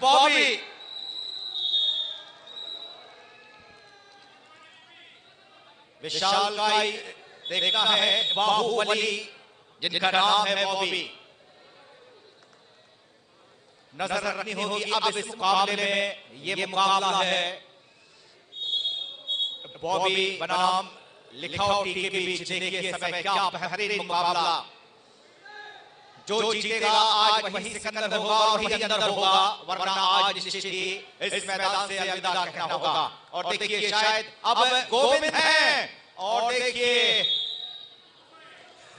बॉबी विशालकाय देखना है बाहुबली जिनका नाम है बॉबी। नजर रखनी होगी अब इस मुकाबले में। ये मुकाबला है बॉबी बनाम लिखावटी के बीच। देखिए समय क्या बेहतरीन मुकाबला। जो जीतेगा आज वही सिकंदर होगा और वही अंदर होगा, वरना आज निश्चित ही इस मैदान से अलविदा कहना होगा। और देखिए शायद अब गोविंद हैं, और देखिए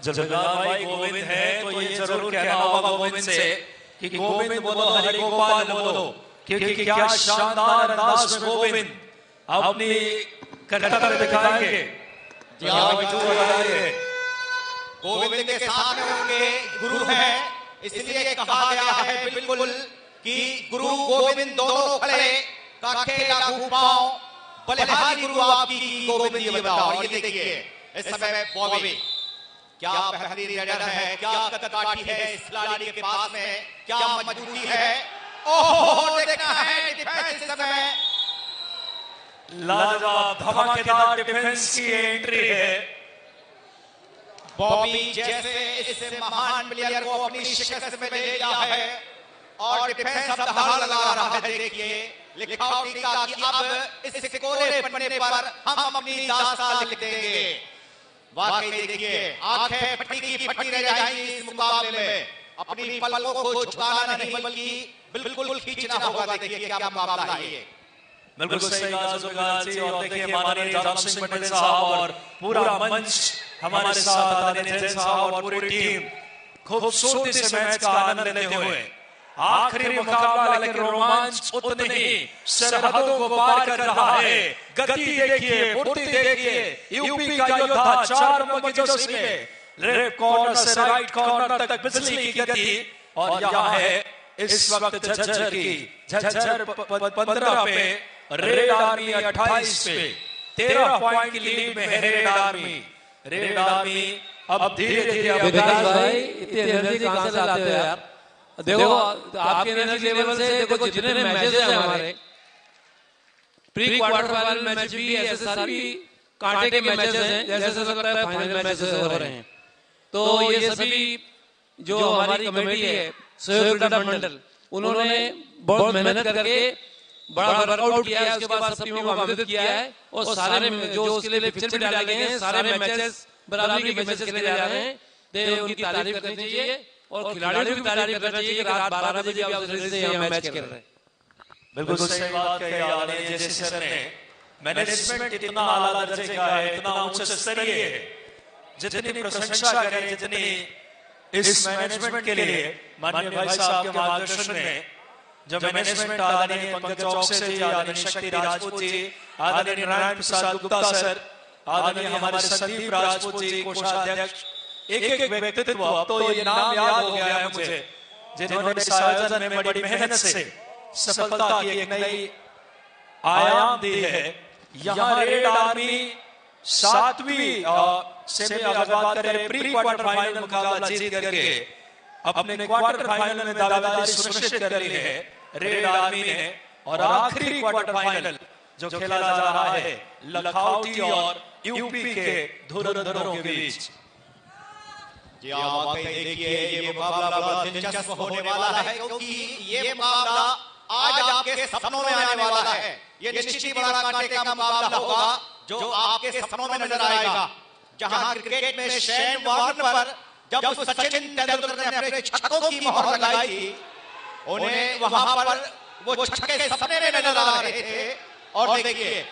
जब भाई गोविंद है तो ये जरूर कहना होगा गोविंद से कि गोविंद बोलो, हरि गोपाल बोलो, क्योंकि क्या शानदार अंदाज में गोविंद अपनी करतब दिखाएंगे। गोविंद के सामने उनके गुरु हैं, इसलिए कहा गया है बिल्कुल कि गुरु गोविंद दोनों खड़े, काखे लागू पांव, बलिहारी गुरु आपकी गोविंद ये बताओ। ये देखिए इस समय बॉबी क्या बेहतरीन रनर है, क्या कदकाठी है इस खिलाड़ी के पास में, क्या मजबूती है। ओहो देखना है डिफेंस इस समय। लाजवाब धमाकेदार डिफेंस की एंट्री है। बॉबी जैसे इस महान प्लेयर को अपनी शिकस्त में ले लिया है और डिफेंस अब दहाड़ लगा रहा है। देखिए लिखावटी का कि अब इस कोरे पन्ने पर हम अपनी दास्तान लिख देंगे। वाकई देखिए आंखें फटी की फटी रह जाएंगी इस मुकाबले में। अपनी पलकों को झुकाना नहीं बल्कि बिल्कुल खींचना होगा। देखिए क्या मुकाबला है ये। बिल्कुल सही कहा। और देखिए माननीय जादव सिंह पटेल साहब और पूरा मंच हमारे साथ आदरणीय जैन साहब और पूरी टीम खूबसूरती से मैच का आनंद लेते हुए आखिरी मुकाबला, लेकिन रोमांच उतने ही सरहदों को पार कर रहा है। गति देखिए, फुर्ती देखिए, यूपी का योद्धा 4 नंबर की जोशी में लेफ्ट कॉर्नर से राइट कॉर्नर तक बिजली की गति। और यहाँ है इस वक्त झज्जर की झज्जर 15 पे, रेड आर्मी 28 पे। 13 पॉइंट की लीड में है रेड आर्मी। रेड आर्मी अब धीरे धीरे विकास भाई इतनी एनर्जी कहां से लाते हो यार? देखो आपके एनर्जी लेवल से देखो जितने मैचेस हैं हमारे, प्री क्वार्टर फाइनल मैच भी ऐसे सारी कांटे के मैचेस हैं जैसे लगता है फाइनल मैचेस हो रहे हैं। तो ये सभी जो हमारी कमेटी है सहयोग क्रीडा मंडल, उन्होंने बहुत मेहनत करके बड़ा वर्कआउट किया है। उसके बाद सब टीमों को आमंत्रित किया है और सारे जो उसके लिए पिक्चर भी डाले गए हैं, सारे मैचेस बराबरी के मैचेस खेले जा रहे हैं। तो उनकी तारीफ करनी चाहिए और खिलाड़ियों की तारीफ करना चाहिए कि रात 12 बजे भी आप से यहाँ मैच खेल रहे हैं। बिल्कुल सही बात कही आदरणीय जैसी सर ने। मैनेजमेंट इतना आला दर्जे का है, इतना उच्च स्तरीय है, जितनी प्रशंसा करें जितनी इस मैनेजमेंट के लिए माननीय भाई साहब के मार्गदर्शन में जो मैनेजमेंट आदरणीय पंकज चौकसे जी, आदरणीय शक्ति राजपूत जी, आदरणीय नारायण प्रसाद गुप्ता सर, आदरणीय हमारे संदीप राजपूत जी कोषाध्यक्ष, एक व्यक्तित्व अब तो ये नाम याद हो गया है मुझे, जिन्होंने इस आयोजन में बड़ी मेहनत से सफलता की एक नई आयाम दी है। यहाँ रेड आर्मी 7वीं सेमी अगर बात करें प्री क्वार्टर फाइनल मुकाबला जीत करके अपने क्वार्टर फाइनल में दावेदारी सुनिश्चित कर ली है रेड आर्मी ने। और आखिरी क्वार्टर फाइनल जो खेला जा रहा है लखावटी और यूपी के धुरंधरों के बीच। देखिए ये मुकाबला बड़ा दिलचस्प होने वाला है, क्योंकि ये मुकाबला आज आपके सपनों में आने वाला है। ये निश्चित ही बड़ा कांटे का मुकाबला होगा जो आपके सपनों में नजर आएगा। जहां क्रिकेट में शेन वार्न पर जब सचिन तेंदुलकर ने अपने छक्कों की मोहर लगाई थी, उन्हें वहां पर वो छक्के सपने में नजर आ रहे थे। और देखिए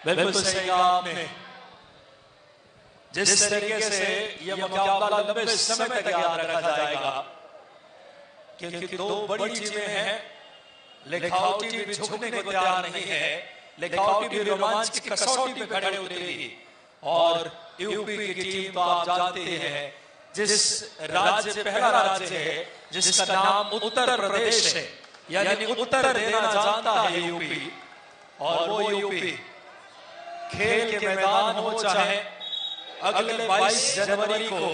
बिल्कुल सही कहा आपने। जिस तरीके से यह मुकाबला लंबे समय तक याद रखा जाएगा, क्योंकि 2 बड़ी टीमें हैं। लिखावटी भी झुकने को तैयार नहीं है, लिखावटी भी रोमांच की कसौटी पे खड़े उतरेगी। और यूपी की टीम तो आप जानते हैं जिस राज्य पहला राज्य है जिसका नाम उत्तर प्रदेश है, यानी उत्तर देना जानता है यूपी। और वो यूपी खेल के मैदान हो चाहे अगले 22 जनवरी को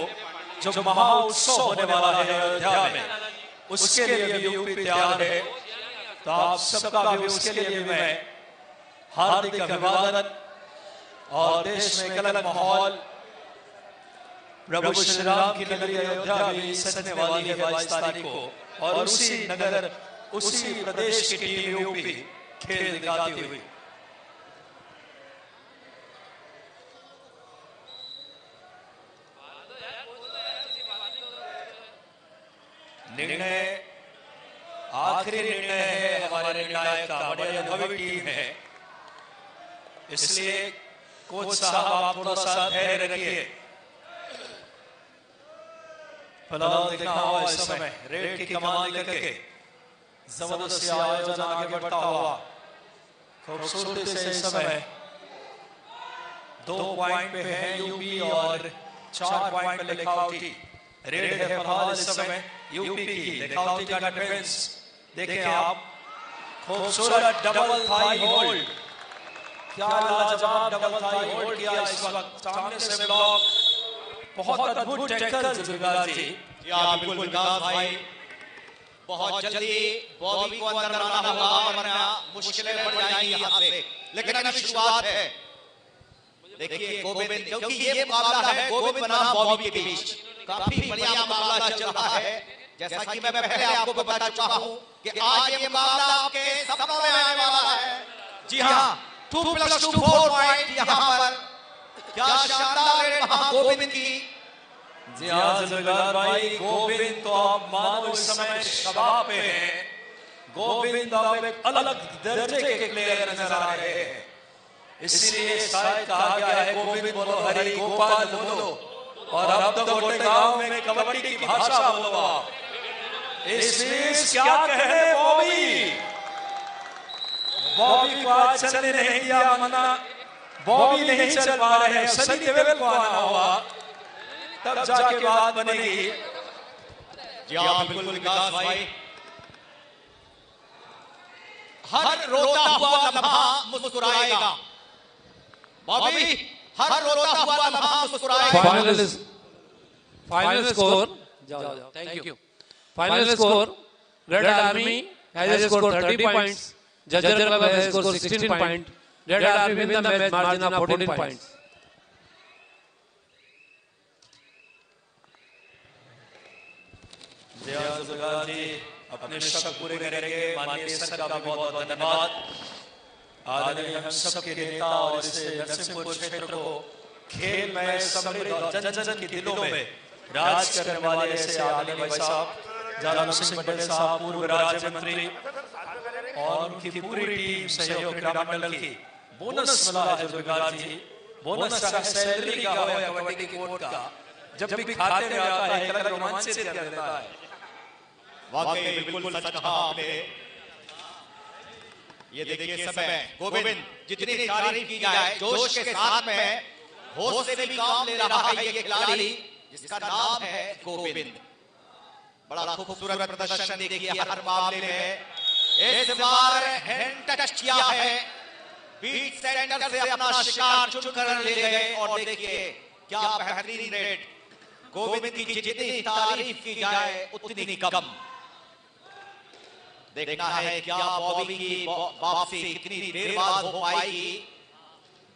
जो महा उत्सव होने वाला है अयोध्या में, उसके लिए भी यूपी तैयार है। तो आप सबका भी उसके लिए भी मैं हार्दिक अभिवादन। और देश में एक अलग माहौल, प्रभु श्री राम की नगरी अयोध्या भी सजने वाली है 22 तारीख को, और उसी नगर, उसी प्रदेश की टीम यूपी खेल दिखाती हुई। निर्णय आखिरी निर्णय है हमारे निर्णायक का, बड़े अनुभवी टीम है, इसलिए कोच साहब आप थोड़ा सा धैर्य रखिए। फिलहाल देखना हुआ इस समय रेड की कमान लेकर जबरदस्ती आयोजन आगे बढ़ता हुआ, खूबसूरती से इस समय 2 पॉइंट पे है यूपी और 4 पॉइंट पे लिखावटी। रेड है फिलहाल इस समय यूपी की, लिखावटी का डिफेंस देखें आप, खूबसूरत डबल थाई होल्ड, क्या लाजवाब डबल थाई होल्ड किया इस वक्त, सामने से ब्लॉक, बहुत अद्भुत टैकल जुगाल जी। या बिल्कुल विकास भाई, बहुत जल्दी बॉबी को अंदर आना होगा वरना मुश्किलें बढ़ जाएंगी यहाँ से, लेकिन अभी शुरुआत है। देखिए गोविंद, क्योंकि ये मुकाबला है गोविंद बनाम बॉबी के बीच, काफी बढ़िया मुकाबला चल रहा है। जैसा कि मैं पहले आपको बता चुका हूँ कि आज ये मुकाबला आपके सपनों में आने वाला है। जी हाँ, 2+2 4 पॉइंट यहाँ पर, क्या शानदार रेड वहाँ गोविंद की। जी हाँ जुगाल भाई, गोविंद तो आप मानो इस समय शबाब पे हैं। गोविंद अब एक अलग दर्जे के प्लेयर नजर आ रहे हैं, इसलिए शायद कहा गया है गोविंद बोलो हरि गोपाल बोलो, और अब तो गोटे गांव में कबड्डी की भाषा बोलो आप। इसलिए क्या कहे बॉबी, बॉबी को आज चलने नहीं दिया मना, बॉबी नहीं चल पा रहे हैं, सनी देओल को आना हुआ तब जाके बात बनेगी। जी हाँ बिल्कुल विकास भाई, हर रोता हुआ लम्हा मुस्कुराएगा बॉबी, हर रोता हुआ लम्हा मुस्कुराएगा। Final score, thank you. Final score, red army has scored 30 points, Jajjar Club has scored 16 points, Red Army win the match margin of 14 points. जय जुगाल जी अपने शक पूरे करेंगे, माननीय सर का भी बहुत बहुत धन्यवाद। आदरणीय हम सबके नेता और इससे नरसिंहपुर क्षेत्र को खेल में समृद्ध और जन जन के दिलों में राज करने वाले ऐसे आदरणीय भाई साहब जालम सिंह पटेल साहब, पूर्व राज्य मंत्री, और उनकी पूरी टीम सहयोग क्रीड़ा मंडल की बोनस मिला है जुगाल जी। बोनस चाहे सैलरी का हो या कबड्डी कोर्ट का, जब भी खाते में आता है एक अलग रोमांचित कर देता है। वाकई बिल्कुल सच कहा आपने। ये देखिए समय गोविंद जितनी तारीफ की जाए जोश के साथ में होश से भी काम ले रहा है ये खिलाड़ी जिसका नाम है गोविंद। बड़ा खूबसूरत प्रदर्शन देखिए हर मामले में, इस बार हैंड टच किया है, बीट सेंटर से अपना शिकार चुनकर ले गए, और देखिए क्या बेहतरीन रेड। गोविंद की जितनी तारीफ की जाए उतनी कम। देखना है क्या बॉबी की वापसी कितनी देर बाद हो पाएगी।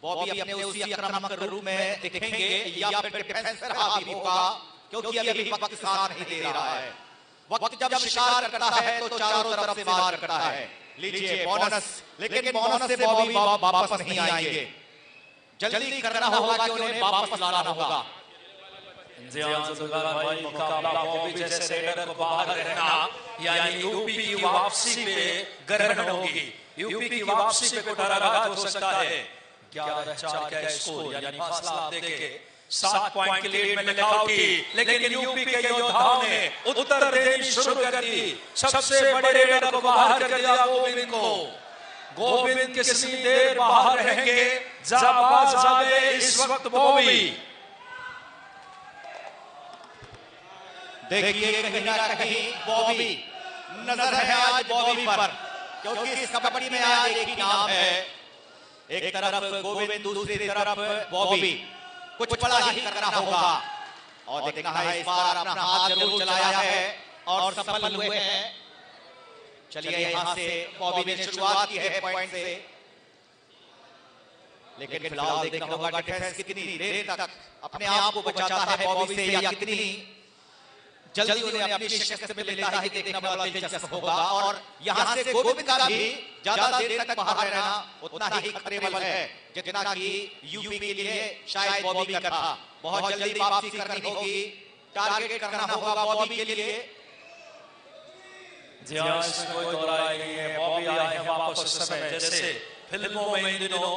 बॉबी अपने उसी आक्रामक रूप में दिखेंगे या फिर डिफेंस में रहा भी होगा, क्योंकि अभी वक्त साथ नहीं दे रहा है। वक्त जब शिकार करता है तो चारों तरफ से वार करता है। लीजिए बोनस, लेकिन बोनस से बॉबी वापस नहीं आएंगे, जल्दी करना होगा कि उन्हें वापस लाना होगा। जी हाँ जुगाल भाई, मुकाबला बॉबी जैसे रेडर को बाहर रहना यानी यूपी की वापसी पे ग्रहण होगी। यूपी की वापसी पे कुठाराघात हो सकता है। 11-4 का स्कोर यानी फासला आप देखें, 7 पॉइंट की लीड में लिखावटी, लेकिन यूपी के योद्धाओं ने उत्तर देनी शुरू कर दी। सबसे बड़े रेडर को बाहर कर दिया गोविंद को। गोविंद कितनी देर बाहर रहेंगे, जाबाज आ गए इस वक्त बॉबी। देखिए कहीं ना कहीं बॉबी नजर है आज बॉबी पर, क्योंकि इस कबड्डी में आज एक ही नाम है। एक तरफ गोविंद, दूसरी तरफ बॉबी। कुछ बड़ा ही करना होगा। और देखना है इस बार अपना हाथ जरूर चलाया है और सफल हुए हैं। चलिए यहां से बॉबी ने शुरुआत की है पॉइंट से, लेकिन फिलहाल देखना होगा डिफेंस कितनी देर तक अपने आप को बचाता है बॉबी से या कितनी जल्दी उन्हें अपनी शिकस्त में लेता है, देखना बड़ा दिलचस्प होगा। और यहां से गोविंद का भी ज्यादा देर तक बाहर रहना उतना ही खतरे वाला है जितना कि यूपी के लिए शायद बॉबी का था। बहुत जल्दी वापसी करनी होगी, टारगेट करना होगा बॉबी के लिए। जी हाँ, इसमें कोई दो राय नहीं है। बॉबी आए हैं वापस उस समय जैसे फिल्मों में इन दिनों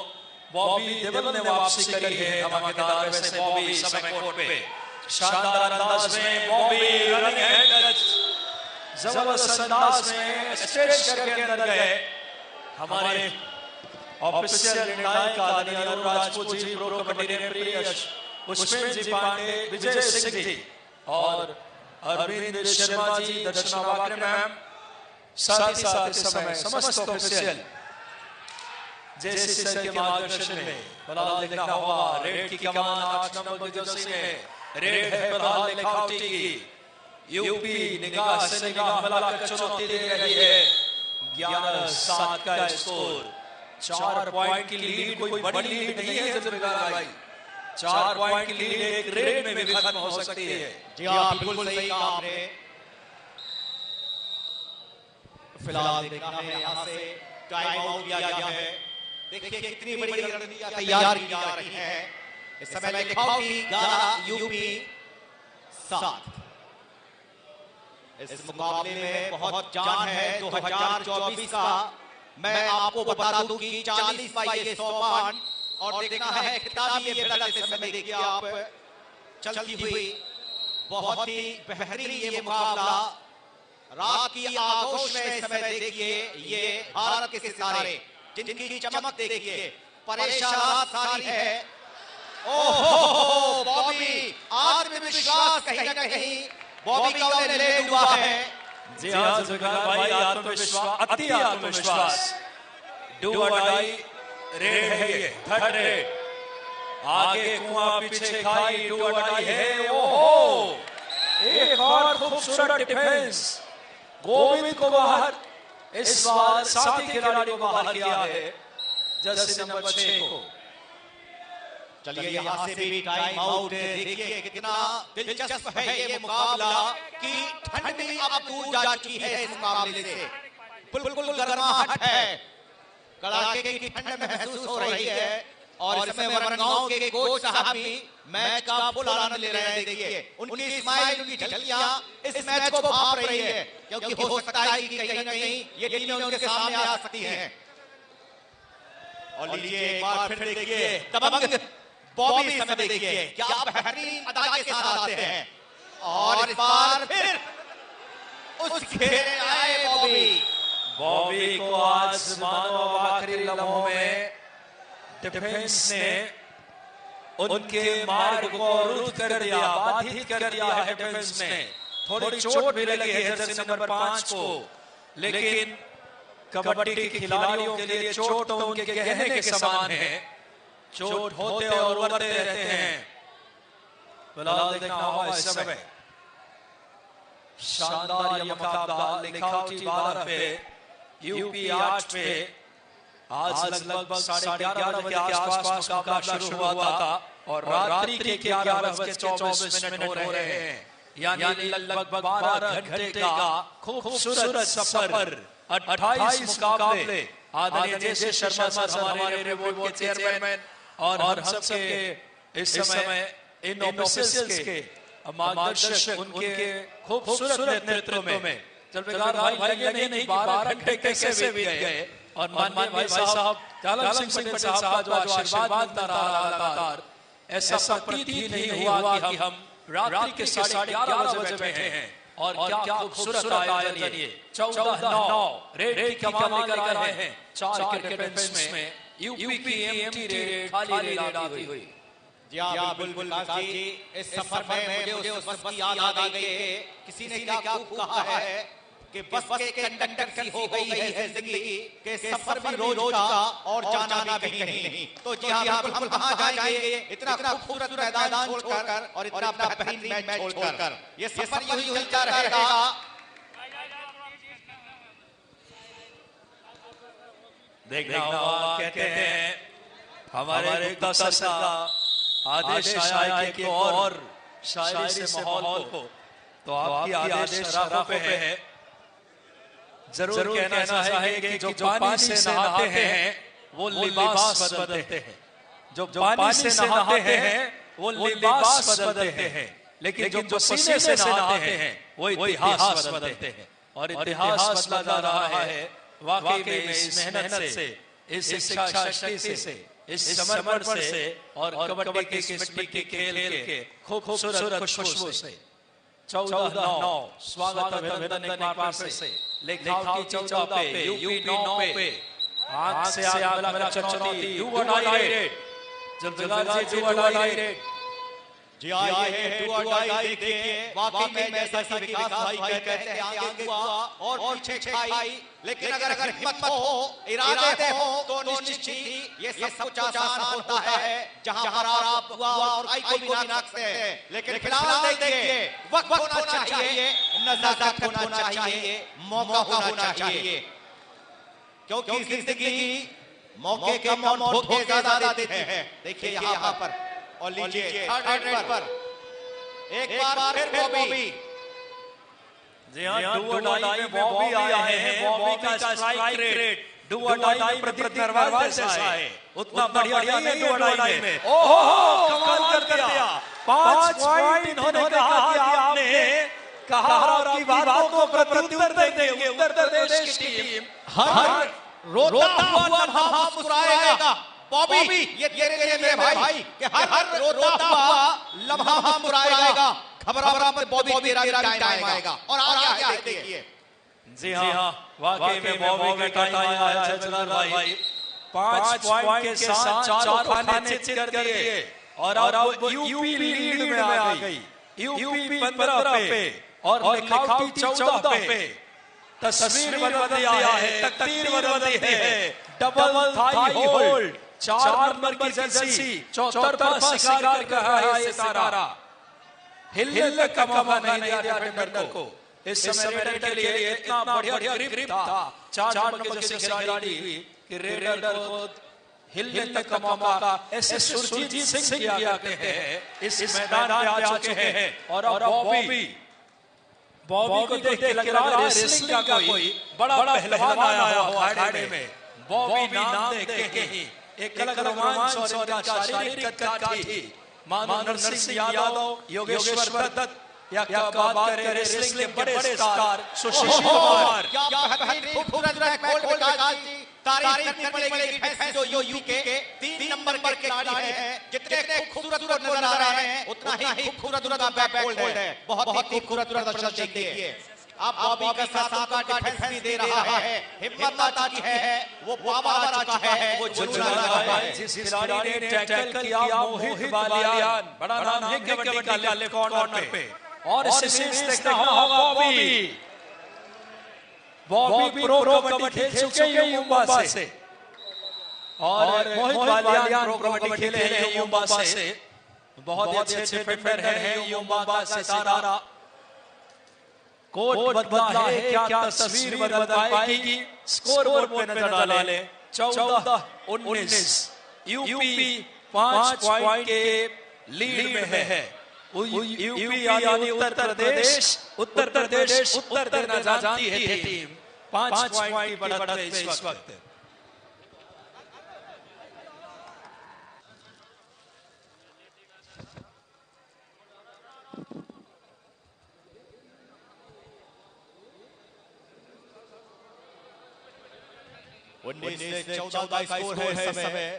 बॉबी देओल ने वापसी करी है धमाकेदार, वैसे बॉबी समय कोर्ट पे शानदार अंदाज में बॉबी रनिंग हेड जबरदस्त अंदाज में स्ट्रेच करके अंदर गए। हमारे ऑफिशियल निर्णायक आदरणीय अरुण राजपूत जी, प्रो कबड्डी रेफरी पुष्पेंद्र जी पांडे, विजय सिंह जी और अरविंद शर्मा जी, दर्शना वाकरे मैम, साथ ही साथ इस समय समस्त ऑफिशियल जैसे सर के मार्गदर्शन में फिलहाल देखना होगा रेड की कमान 8 नंबर की जर्सी में रेड है फिलहाल लिखावटी की। यूपी निगाह से निगाह मिलाकर चुनौती दे रही है। 11-7 का स्कोर, 4 पॉइंट की लीड कोई बड़ी लीड नहीं है जुल्फिकार भाई। 4 पॉइंट की लीड एक रेड में भी खत्म हो सकती है। जी हाँ, बिल्कुल सही कहा आपने। फिलहाल देखना है यहां से टाइम आउट दिया गया है। देखिए कितनी बड़ी रणनीति तैयार की जा रही है। इस समय लिखावटी 11 यूपी 7। इस मुकाबले में बहुत जान है 2024 का। मैं आपको बता दूं कि 40 बाई 100 पाउंड और देखना है खिताबी ये मेडल। इस समय देखिए आप चलती हुई बहुत ही बेहतरीन ये मुकाबला रात की आगोश में इस समय देखिए ये भारत के सितारे जिनकी चमक देखिए, परेशान सारी है। ओहो बॉबी, आत्मविश्वास कहीं ना कहीं बॉबी का उन्हें ले हुआ है। जी हाँ जुल्फिकार भाई, आत्मविश्वास, अति आत्मविश्वास, डू और डाई रेड है ये, थर्ड रेड। आगे कुआं पीछे खाई, डू और डाई है। ओहो, एक और खूबसूरत डिफेंस, गोविंद को बाहर, इस बार साथी खिलाड़ी को बाहर किया है जर्सी नंबर 6 को। चलिए यहां से भी टाइम आउट। देखिए कितना दिलचस्प है ये मुकाबला कि ठंड भी अब दूर जा चुकी है इस मुकाबले से। बिल्कुल गर्माहट है, कड़ाके की ठंड महसूस हो रही है। और इसमें वरनगांव के कोच साहब भी मैच का फुल आनंद ले रहे हैं। देखिए उनकी स्माइल, उनकी झलकियां इस मैच को भाप रही है, क्योंकि हो सकता है कि कहीं ना कहीं ये टीमें उनके सामने आ सकती हैं। और लीजिए एक बार फिर देखिए दबंग बॉबी, समय देखिए क्या बेहतरीन अदा के साथ आते हैं। और इस बार फिर उस घेरे आए बॉबी को आज मानो आखिरी लम्हों में डिफेंस ने उनके मार्ग को अवरुद्ध कर दिया, बाधित कर दिया है डिफेंस ने। थोड़ी चोट भी लगी है जर्सी नंबर 5 को, लेकिन कबड्डी के खिलाड़ियों के लिए चोट तो उनके गहने के समान है। चोट होते और उबरते रहते हैं। फिलहाल देखना होगा इस समय शानदार ये मुकाबला लिखावटी 12 पे, यूपी 8 पे। आज लगभग 11:30 बजे के आसपास मुकाबला शुरू हुआ था और रात्रि के 11:24 हो रहे हैं, यानी लगभग 12 घंटे का खूबसूरत सफर। 28 मुकाबले। आदरणीय जय शर्मा सर हमारे रिवॉर्ड के चेयरमैन और हम सबके इस समय इन ऑफिसर्स के मार्गदर्शक, उनके खूबसूरत नेतृत्व में जुल्फिकार भाई लगे नहीं 12 घंटे कैसे बीत गए। और माननीय भाई साहब जालम सिंह पटेल साहब का जो आशीर्वाद मिलता रहा लगातार, ऐसा प्रतीत ही नहीं हुआ कि हम रात्रि के 11:30 बजे बैठे हैं। और क्या खूबसूरत आयोजन ये 14-9 रेड की कमान लेकर आए हैं। 4 क्रिकेट डिफेंस में यूपी की एमटी रेड खाली रेड आती हुई। जी हाँ बिल्कुल काश जी, इस सफर में मुझे उस वक्त की याद आ गई है। किसी ने क्या खूब कहा है कि बस के कंडक्टर सी हो गई है जिंदगी के सफर भी रोज का और जाना भी कहीं नहीं। तो जी हाँ, बिल्कुल हम कहाँ जाएंगे इतना खूबसूरत मैदान छोड़कर और इतना बेहतरीन मैच छोड़कर। ये सफर यूं ही चलता रहेगा। देखना होगा, कहते हैं हमारे गुप्ता सर का आदेश आया कि और शायरी से माहौल को, तो आपकी आदेश राहों पे है। जरूर कहना चाहेंगे कि जो पानी से नहाते हैं वो लिबास बदलते हैं, जो पानी से नहाते हैं वो लिबास बदलते हैं, लेकिन जो पसीने से नहाते हैं वो इतिहास बदलते हैं। और इतिहास बदला जा रहा है वाकई में इस मेहनत से, इस इच्छा शक्ति से, इस समर्पण से और कबड्डी के इस मिट्टी के खेल के खूबसूरत खुशबू से। 14-9 स्वागत अभिनंदन एक बार फिर से लेखाओं की 14 पे, यूपी 9 पे आंख से आंख मिला चुनौती, डू और डाई रेड। जब जगह जी डू और डाई रेड जी आइए डू और डाई देखिए। वाकई में जैसा कि विकास भाई कहते हैं आगे हुआ और पीछे खाई, लेकिन अगर हिम्मत हो, इरादे हो तो निश्चित ही ये सब कुछ आसान होता है। जहां पर आप हुआ और आई को भी ना सकते हैं, लेकिन फिलहाल देखिए वक्त होना चाहिए, नजाकत होना चाहिए, मौका होना चाहिए, क्योंकि जिंदगी मौके कम और धोखे ज्यादा देते हैं। देखिए यहाँ पर और लीजिए थर्ड रेड पर एक बार फिर बॉबी। जी हाँ, डू और डाई में बॉबी आए हैं। बॉबी का स्ट्राइक रेट डू और डाई में प्रदीप नरवाल जैसा है, उतना बढ़िया नहीं है डू और डाई में। ओहो, कमाल कर दिया। 5 पॉइंट इन्होंने कहा कि आपने कहा और आपकी बातों को प्रत्युत्तर देंगे। उत्तर प्रदेश की टीम हर रोता हुआ लम्हा मुस्कुराएगा। बॉबी ये तेरे लिए मेरे भाई कि हर रोता हुआ लम्हा मुस्कुराएगा। घबरा मत बॉबी, तेरा टाइम आएगा और आगे देखिए। जी हाँ, वाकई में बॉबी का टाइम आया है जलाल भाई। 5 पॉइंट के साथ चारों खाने चित कर दिए और अब यूपी लीड में आ गई। यूपी 15 पे और लिखावटी 14 पे। तस्वीर बदल दिया है, तकदीर बदल दी है। डबल थाई होल्ड, 4 नंबर की जर्सी चौतरफा शिकार कर रहा है ये सितारा। हिलने का मौका नहीं दिया डिफेंडर को। इस समय रेडर के लिए इतना बढ़िया ग्रिप था 4 नंबर की जर्सी खिलाड़ी कि रेडर को हिलने का मौका ऐसे सुरजीत सिंह किया करते हैं इस मैदान में आ चुके हैं। और बॉबी को देख के लग रहा है रेसलिंग का कोई बड़ा पहलवान आया हो अखाड़े में। बॉबी नाम देख के ही एक अलग रोमांच और शारीरिक ताकत थी। मानो नरसिंह यादव, योगेश्वर दत्त या क्या बात करें रेसलिंग के बड़े स्टार सुशील कुमार। क्या बेहतरीन खूबसूरत गोल विकास जी, तारीफ करनी पड़ेगी डिफेंस जो यूपी के 3 नंबर के खिलाड़ी हैं। जितने खूबसूरत नजर आ रहे हैं उतना ही खूबसूरत उनका बैक होल्ड है। बहुत ही खूबसूरत प्रदर्शन देखिए। अब बॉबी का साथ का डिफेंस भी दे रहा है, हिम्मत आ चुकी है, वो पावर आ चुका है, वो जुनून आ चुका है। जिस खिलाड़ी ने टैकल किया मोहित बालियान, बड़ा नाम है कबड्डी का लेफ्ट कॉर्नर पे। और इसे देखना होगा बॉबी प्रो कबड्डी खेल चुके हैं युवा से और मोहित बालियान प्रो कबड्डी खेले हैं युवा से। बहुत अच्छे डिफेंडर हैं युवा का सितारा। कोड बदला है, क्या तस्वीर बदल पाएगी? स्कोर बोर्ड पे नजर डाले 14-19 यूपी 5 पॉइंट के लीड में है। यूपी यानी उत्तर प्रदेश उत्तर देना जानती है टीम। 5 पॉइंट की बढ़त है इस वक्त। उन्नीस से 14 का स्कोर है इस समय।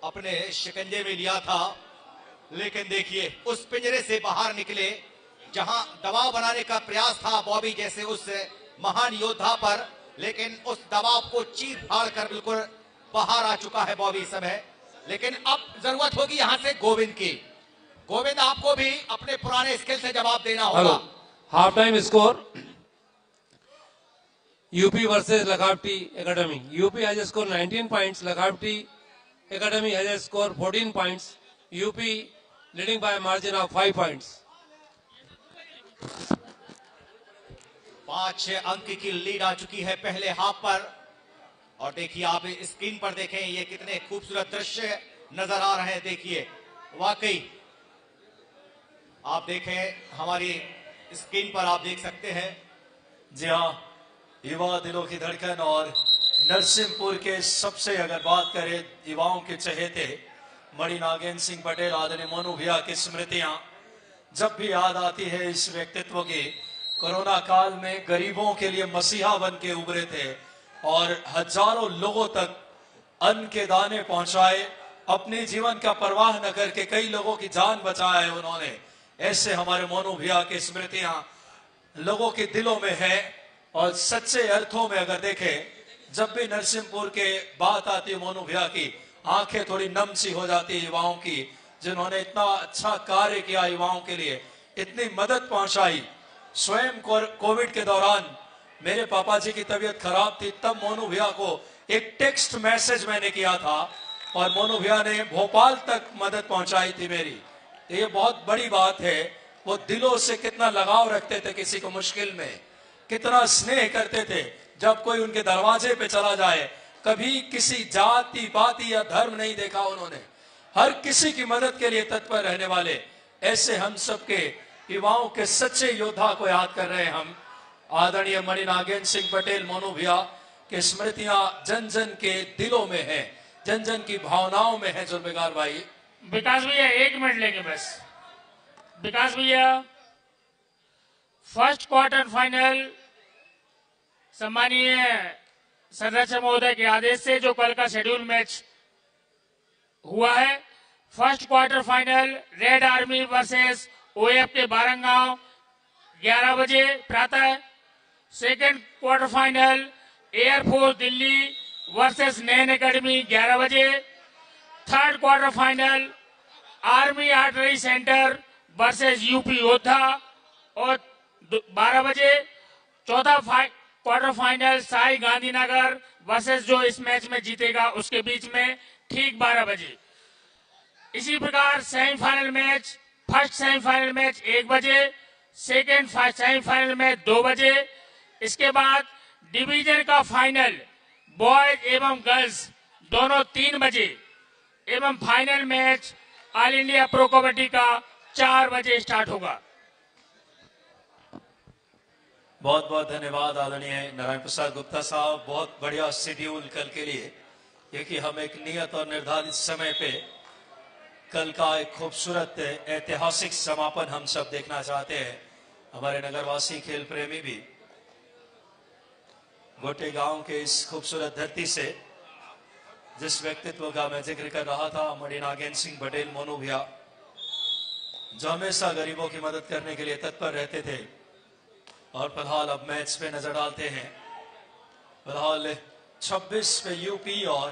अपने शिकंजे में लिया था लेकिन देखिए उस पिंजरे से बाहर निकले जहां दबाव बनाने का प्रयास था बॉबी जैसे उस महान योद्धा पर, लेकिन उस दबाव को चीर फाड़ कर बिल्कुल बाहर आ चुका है बॉबी इस समय। लेकिन अब जरूरत होगी यहां से गोविंद की। गोविंद, आपको भी अपने पुराने स्किल से जवाब देना होगा। Half time score UP versus Lakhawati academy. UP has score 19 points, Lakhawati academy has score 14 points. UP leading by margin of 5 points. 5 अंक की लीड आ चुकी है पहले हाफ पर। और देखिए आप स्क्रीन पर देखें ये कितने खूबसूरत दृश्य नजर आ रहे हैं। देखिए वाकई आप देखें हमारी स्क्रीन पर आप देख सकते हैं। जी हाँ, युवा दिलों की धड़कन और नरसिंहपुर के सबसे अगर बात करें युवाओं के चहेते मणि नागेंद्र सिंह पटेल, आदरणीय मोनू भैया की स्मृतियां जब भी याद आती है इस व्यक्तित्व की। कोरोना काल में गरीबों के लिए मसीहा बन के उभरे थे और हजारों लोगों तक अन्न के दाने पहुंचाए, अपने जीवन का परवाह न करके कई लोगों की जान बचाए उन्होंने। ऐसे हमारे मोनू भैया की स्मृतियां लोगों के दिलों में है। और सच्चे अर्थों में अगर देखें जब भी नरसिंहपुर के बात आती है मोनू भैया की, आंखें थोड़ी नम सी हो जाती है युवाओं की, जिन्होंने इतना अच्छा कार्य किया युवाओं के लिए, इतनी मदद पहुंचाई। स्वयं कोविड के दौरान मेरे पापा जी की तबीयत खराब थी, तब मोनू भैया को एक टेक्स्ट मैसेज मैंने किया था और मोनू भैया ने भोपाल तक मदद पहुंचाई थी मेरी। तो ये बहुत बड़ी बात है। वो दिलों से कितना लगाव रखते थे, किसी को मुश्किल में कितना स्नेह करते थे। जब कोई उनके दरवाजे पे चला जाए, कभी किसी जाति पाति या धर्म नहीं देखा उन्होंने, हर किसी की मदद के लिए तत्पर रहने वाले। ऐसे हम सबके युवाओं के सच्चे योद्धा को याद कर रहे हैं हम। आदरणीय मणि नागेंद्र सिंह पटेल मोनू भैया की स्मृतियां जन जन के दिलों में है, जन जन की भावनाओं में है। जुल्फिकार भाई, विकास भैया 1 मिनट लेंगे बस। विकास भैया, फर्स्ट क्वार्टर फाइनल सम्मानीय सदस्य महोदय के आदेश से जो कल का शेड्यूल मैच हुआ है, first quarter final red army versus OF के बारंगांव 11 बजे प्रातः। Second quarter final air force Delhi versus Nain academy 11 बजे। Third quarter final army artillery centre versus UP Yoddha और 12 बजे। चौथा quarter final SAI Gandhinagar versus जो इस मैच में जीतेगा उसके बीच में ठीक 12 बजे। इसी प्रकार semifinal match, first semifinal match 1 बजे, सेकेंड सेमीफाइनल मैच 2 बजे। इसके बाद डिवीजन का फाइनल बॉयज एवं गर्ल्स दोनों 3 बजे एवं final match all India pro kabaddi का 4 बजे स्टार्ट होगा। बहुत बहुत धन्यवाद आदरणीय नारायण प्रसाद गुप्ता साहब। बहुत बढ़िया शेड्यूल कल के लिए, क्योंकि हम एक नियत और निर्धारित समय पे कल का एक खूबसूरत ऐतिहासिक समापन हम सब देखना चाहते हैं। हमारे नगरवासी खेल प्रेमी भी गोटे गांव के इस खूबसूरत धरती से जिस व्यक्तित्व का मैं जिक्र कर रहा था, मणि नागेंद्र सिंह पटेल मोनू भैया, जो हमेशा गरीबों की मदद करने के लिए तत्पर रहते थे। और फिलहाल अब मैच पे नजर डालते हैं। फिलहाल 26 पे यूपी और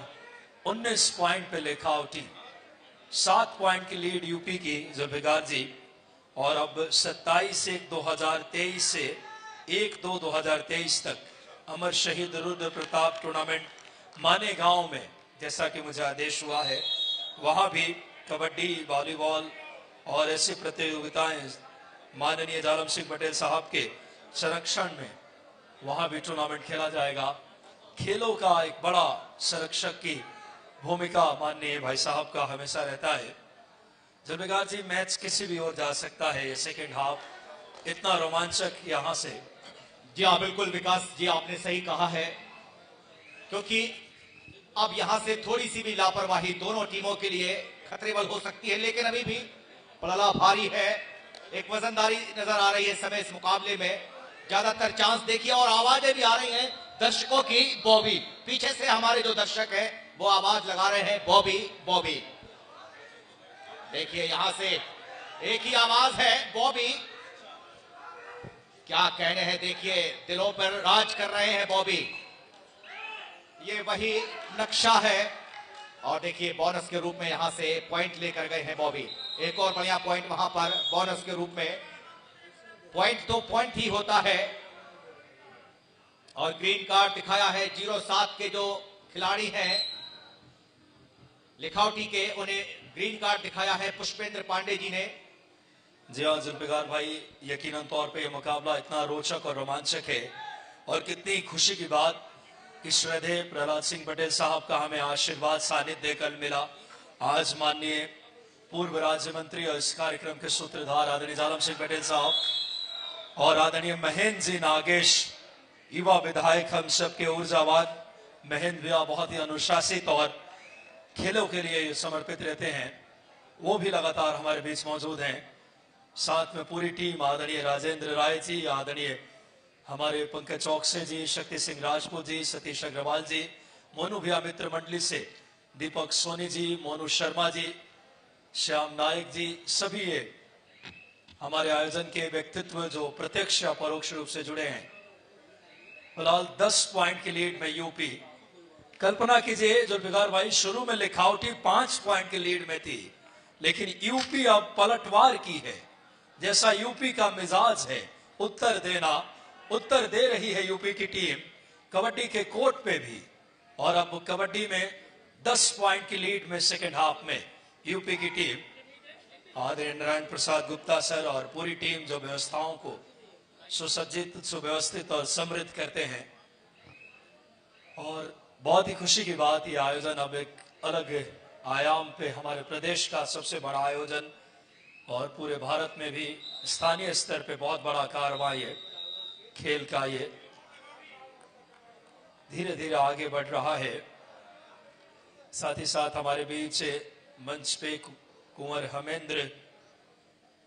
19 पॉइंट पे लेखावटी। 7 पॉइंट की लीड यूपी की जुल्फिकार जी। और अब 27-1-2023 से 1-2-2023 तक अमर शहीद रुद्र प्रताप टूर्नामेंट माने गांव में, जैसा कि मुझे आदेश हुआ है, वहां भी कबड्डी, वॉलीबॉल और ऐसी प्रतियोगिताएं माननीय जालम सिंह पटेल साहब के संरक्षण में वहां भी टूर्नामेंट खेला जाएगा। खेलों का एक बड़ा संरक्षक की भूमिका माननीय भाई साहब का हमेशा रहता है। जुल्फिकार जी, मैच किसी भी ओर जा सकता है। ये सेकेंड हाफ इतना रोमांचक यहाँ से। जी हाँ, बिल्कुल विकास जी, आपने सही कहा है, क्योंकि अब यहां से थोड़ी सी भी लापरवाही दोनों टीमों के लिए खतरेबल हो सकती है। लेकिन अभी भी पड़ाला भारी है, एक वजनदारी नजर आ रही है समय इस मुकाबले में। ज्यादातर चांस देखिए और आवाजें भी आ रही हैं दर्शकों की। बॉबी, पीछे से हमारे जो दर्शक हैं वो आवाज लगा रहे हैं बॉबी बॉबी। देखिए यहां से एक ही आवाज है, बॉबी क्या कहने हैं, देखिए दिलों पर राज कर रहे हैं बॉबी। ये वही नक्शा है और देखिए बोनस के रूप में यहां से पॉइंट लेकर गए हैं बॉबी। एक और बढ़िया पॉइंट वहां पर बोनस के रूप में। पॉइंट तो पॉइंट ही होता है। और ग्रीन कार्ड दिखाया है 07 के जो खिलाड़ी हैं लिखावटी के, उन्हें ग्रीन कार्ड दिखाया है पुष्पेंद्र पांडे जी ने। जी हाँ जुल्फिकार भाई, यकीनन तौर पे ये मुकाबला इतना रोचक और रोमांचक है और कितनी खुशी की बात कि श्रद्धेय प्रहलाद सिंह पटेल साहब का हमें आशीर्वाद सानिध्य कल मिला। आज माननीय पूर्व राज्य मंत्री और इस कार्यक्रम के सूत्रधार आदरणीय जालम सिंह पटेल साहब और आदरणीय महेंद्र जी नागेश, युवा विधायक हम सबके ऊर्जावान महेंद्र भैया, बहुत ही अनुशासित और खेलों के लिए समर्पित रहते हैं, वो भी लगातार हमारे बीच मौजूद हैं। साथ में पूरी टीम, आदरणीय राजेंद्र राय जी, आदरणीय हमारे पंकज चौकसे जी, शक्ति सिंह राजपूत जी, सतीश अग्रवाल जी, मोनू भैया मित्र मंडली से दीपक सोनी जी, मोनू शर्मा जी, श्याम नायक जी, सभी ये हमारे आयोजन के व्यक्तित्व जो प्रत्यक्ष या परोक्ष रूप से जुड़े हैं। फिलहाल 10 पॉइंट की लीड में यूपी। कल्पना कीजिए जुल्फिकार भाई, शुरू में लिखावटी 5 पॉइंट की लीड में थी, लेकिन यूपी अब पलटवार की है। जैसा यूपी का मिजाज है उत्तर देना, उत्तर दे रही है यूपी की टीम कबड्डी के कोर्ट पे भी। और अब कबड्डी में 10 पॉइंट की लीड में सेकेंड हाफ में यूपी की टीम, आदरणीय नारायण प्रसाद गुप्ता सर और पूरी टीम जो व्यवस्थाओं को सुसज्जित, सुव्यवस्थित और समृद्ध करते हैं। और बहुत ही खुशी की बात, ये आयोजन अब एक अलग आयाम पे, हमारे प्रदेश का सबसे बड़ा आयोजन और पूरे भारत में भी स्थानीय स्तर पे बहुत बड़ा कार्रवाई है खेल का, ये धीरे धीरे आगे बढ़ रहा है। साथ ही साथ हमारे बीच मंच पे कुंवर हमेंद्र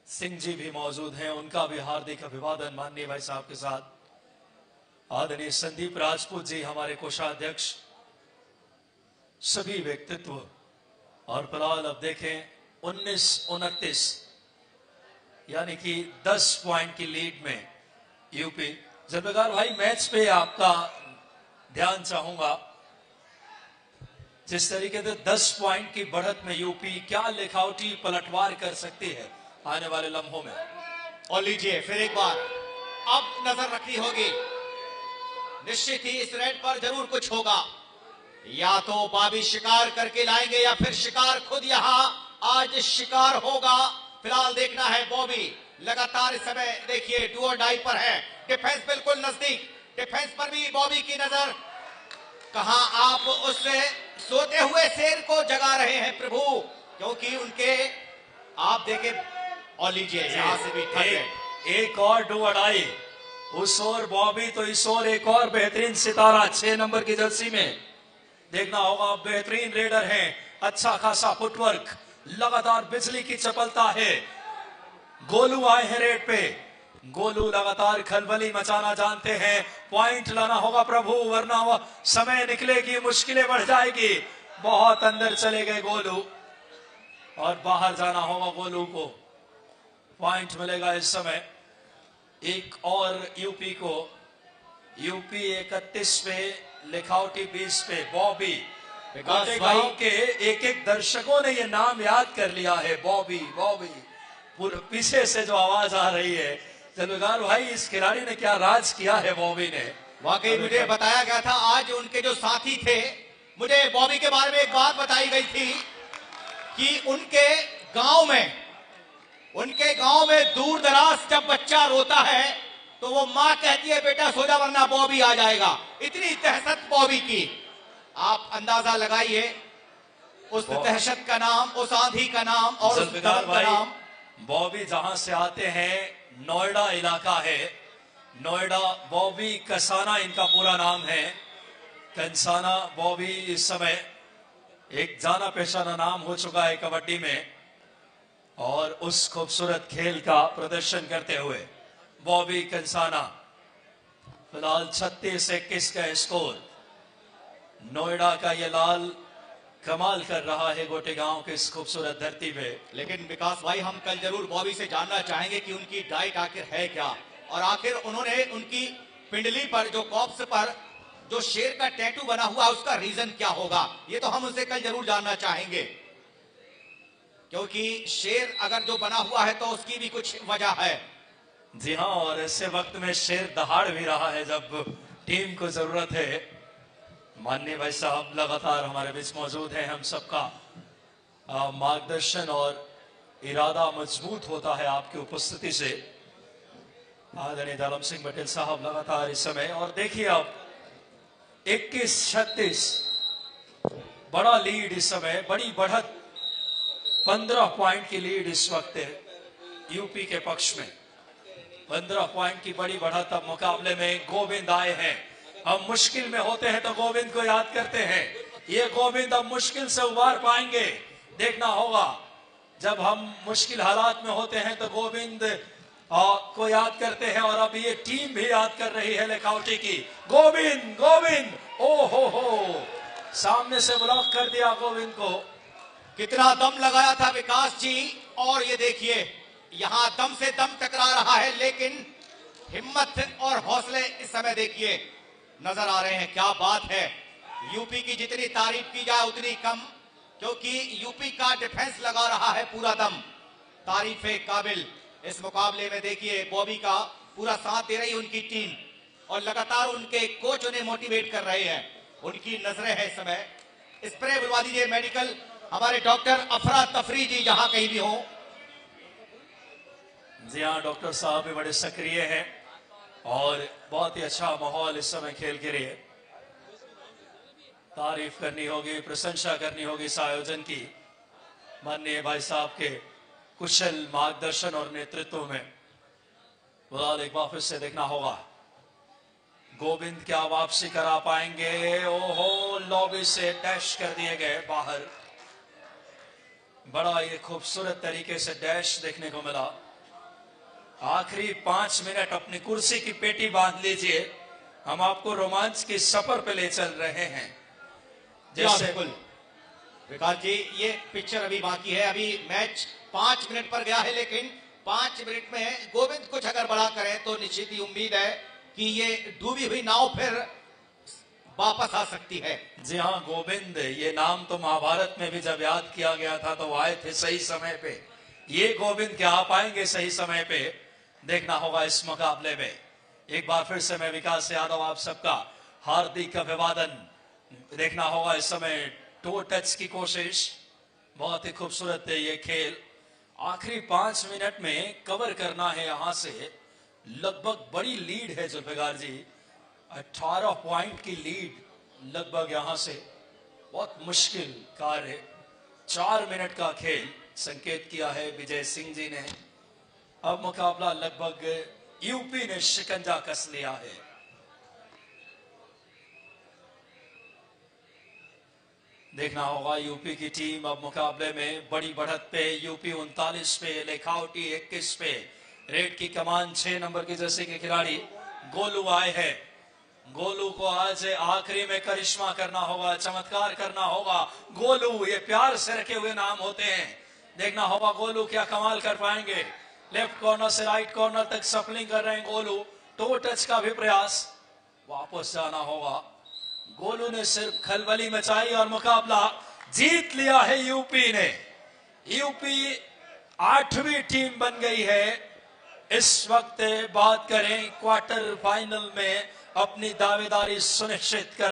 सिंह जी भी मौजूद हैं, उनका भी हार्दिक अभिवादन माननीय भाई साहब के साथ। आदरणीय संदीप राजपूत जी हमारे कोषाध्यक्ष, सभी व्यक्तित्व। और फिलहाल अब देखें 19-29 यानी कि 10 पॉइंट की लीड में यूपी। जुल्फिकार भाई, मैच पे आपका ध्यान चाहूंगा। जिस तरीके से 10 पॉइंट की बढ़त में यूपी क्या लिखावटी पलटवार कर सकती है आने वाले लम्हों में। और लीजिए फिर एक बार अब नजर रखनी होगी, निश्चित ही इस रेड पर जरूर कुछ होगा। या तो बाबी शिकार करके लाएंगे या फिर शिकार खुद यहां आज शिकार होगा। फिलहाल देखना है बॉबी लगातार इस समय देखिए डू और डाई पर है, डिफेंस बिल्कुल नजदीक, डिफेंस पर भी बॉबी की नजर। कहां आप उससे सोते हुए शेर को जगा रहे हैं प्रभु, क्योंकि उनके आप देखे। और लीजिए यहां से भी एक और डू और डाई, उस ओर बॉबी तो इस ओर एक और बेहतरीन सितारा 6 नंबर की जर्सी में। देखना होगा, बेहतरीन रेडर हैं, अच्छा खासा फुटवर्क, लगातार बिजली की चपलता है। गोलू आए हैं रेड पे, गोलू लगातार खलबली मचाना जानते हैं। पॉइंट लाना होगा प्रभु, वरना वह समय निकलेगी, मुश्किलें बढ़ जाएगी। बहुत अंदर चले गए गोलू और बाहर जाना होगा गोलू को। पॉइंट मिलेगा इस समय एक और यूपी को। यूपी 31 पे, लिखावटी 20 पे। बॉबी, गांव के एक दर्शकों ने ये नाम याद कर लिया है, बॉबी बॉबी। पूरे पीछे से जो आवाज आ रही है, जुल्फिकार भाई इस खिलाड़ी ने क्या राज किया है बॉबी ने। वाकई मुझे बताया गया था आज उनके जो साथी थे, मुझे बॉबी के बारे में एक बात बताई गई थी कि उनके गांव में दूर दराज जब बच्चा रोता है तो वो माँ कहती है बेटा सो जा वरना बॉबी आ जाएगा। इतनी दहशत बॉबी की, आप अंदाजा लगाइए उस दहशत का नाम, उस आंधी का नाम और उस दर्द का नाम। बॉबी जहां से आते हैं नोएडा इलाका है, नोएडा। बॉबी कसाना इनका पूरा नाम है, कंसाना बॉबी। इस समय एक जाना पहचाना नाम हो चुका है कबड्डी में, और उस खूबसूरत खेल का प्रदर्शन करते हुए बॉबी कंसाना। फिलहाल 36-21 का स्कोर। नोएडा का ये लाल कमाल कर रहा है गोटेगांव के इस खूबसूरत धरती पे। लेकिन विकास भाई, हम कल जरूर बॉबी से जानना चाहेंगे कि उनकी डाइट आखिर है क्या, और आखिर उन्होंने उनकी पिंडली पर, जो कॉप्स पर जो शेर का टैटू बना हुआ है, उसका रीजन क्या होगा। ये तो हम उनसे कल जरूर जानना चाहेंगे, क्योंकि शेर अगर जो बना हुआ है तो उसकी भी कुछ वजह है। जी हाँ, और ऐसे वक्त में शेर दहाड़ भी रहा है जब टीम को जरूरत है। माननीय भाई साहब लगातार हमारे बीच मौजूद हैं। हम सबका मार्गदर्शन और इरादा मजबूत होता है आपकी उपस्थिति से। आदरणीय दालम सिंह पटेल साहब लगातार इस समय, और देखिए अब 21-36 बड़ा लीड इस समय, बड़ी बढ़त, 15 पॉइंट की लीड इस वक्त यूपी के पक्ष में। 15 पॉइंट की बड़ी बढ़त अब मुकाबले में गोविंद आए हैं। हम मुश्किल में होते हैं तो गोविंद को याद करते हैं। ये गोविंद अब मुश्किल से उबार पाएंगे, देखना होगा। जब हम मुश्किल हालात में होते हैं तो गोविंद को याद करते हैं, और अब ये टीम भी याद कर रही है लेकाउटी की। गोविंद, गोविंद, ओ हो, सामने से ब्लॉक कर दिया गोविंद को। कितना दम लगाया था विकास जी, और ये देखिए यहां दम से दम टकरा रहा है, लेकिन हिम्मत और हौसले इस समय देखिए नजर आ रहे हैं। क्या बात है। यूपी की जितनी तारीफ की जाए उतनी कम, क्योंकि यूपी का डिफेंस लगा रहा है पूरा दम। तारीफे काबिल इस मुकाबले में देखिए बॉबी का पूरा साथ दे रही उनकी टीम, और लगातार उनके कोच उन्हें मोटिवेट कर रहे हैं। उनकी नजरें हैं इस समय। स्प्रे बुलवा दीजिए मेडिकल, हमारे डॉक्टर अफरा तफरी जी जहां कहीं भी हो। जी हाँ, डॉक्टर साहब भी बड़े सक्रिय हैं, और बहुत ही अच्छा माहौल इस समय खेल के लिए। तारीफ करनी होगी, प्रशंसा करनी होगी इस आयोजन की, माननीय भाई साहब के कुशल मार्गदर्शन और नेतृत्व में। फिलहाल एक बार फिर से देखना होगा गोविंद क्या वापसी करा पाएंगे। ओहो, लॉबी से डैश कर दिए गए बाहर। बड़ा ये खूबसूरत तरीके से डैश देखने को मिला। आखिरी 5 मिनट अपनी कुर्सी की पेटी बांध लीजिए, हम आपको रोमांच की सफर पे ले चल रहे हैं। जैसे विकास जी, ये पिक्चर अभी बाकी है। अभी मैच 5 मिनट पर गया है, लेकिन 5 मिनट में गोविंद कुछ अगर बड़ा करें तो निश्चित ही उम्मीद है कि ये डूबी हुई नाव फिर वापस आ सकती है। जी हाँ, गोविंद, ये नाम तो महाभारत में भी जब याद किया गया था तो आए थे सही समय पे। ये गोविंद क्या आ पाएंगे सही समय पे, देखना होगा इस मुकाबले में। एक बार फिर से मैं विकास यादव आप सबका हार्दिक अभिवादन। देखना होगा इस समय टो टच की कोशिश। बहुत ही खूबसूरत है ये खेल। आखिरी 5 मिनट में कवर करना है यहां से। लगभग बड़ी लीड है जुल्फिकार जी, 18 पॉइंट की लीड लगभग यहां से। बहुत मुश्किल कार्य, 4 मिनट का खेल संकेत किया है विजय सिंह जी ने। अब मुकाबला लगभग यूपी ने शिकंजा कस लिया है। देखना होगा यूपी की टीम अब मुकाबले में बड़ी बढ़त पे। यूपी 39 पे, लेखावटी 21 पे। रेड की कमान 6 नंबर की जर्सी के खिलाड़ी गोलू आए हैं। गोलू को आज आखिरी में करिश्मा करना होगा, चमत्कार करना होगा। गोलू, ये प्यार से रखे हुए नाम होते हैं। देखना होगा गोलू क्या कमाल कर पाएंगे। लेफ्ट कॉर्नर से राइट कॉर्नर तक सफलिंग कर रहे हैं गोलू। टो टच का भी प्रयास, वापस जाना होगा। गोलू ने सिर्फ खलबली मचाई और मुकाबला जीत लिया है यूपी ने। यूपी 8वीं टीम बन गई है। इस वक्त बात करें क्वार्टर फाइनल में अपनी दावेदारी सुनिश्चित कर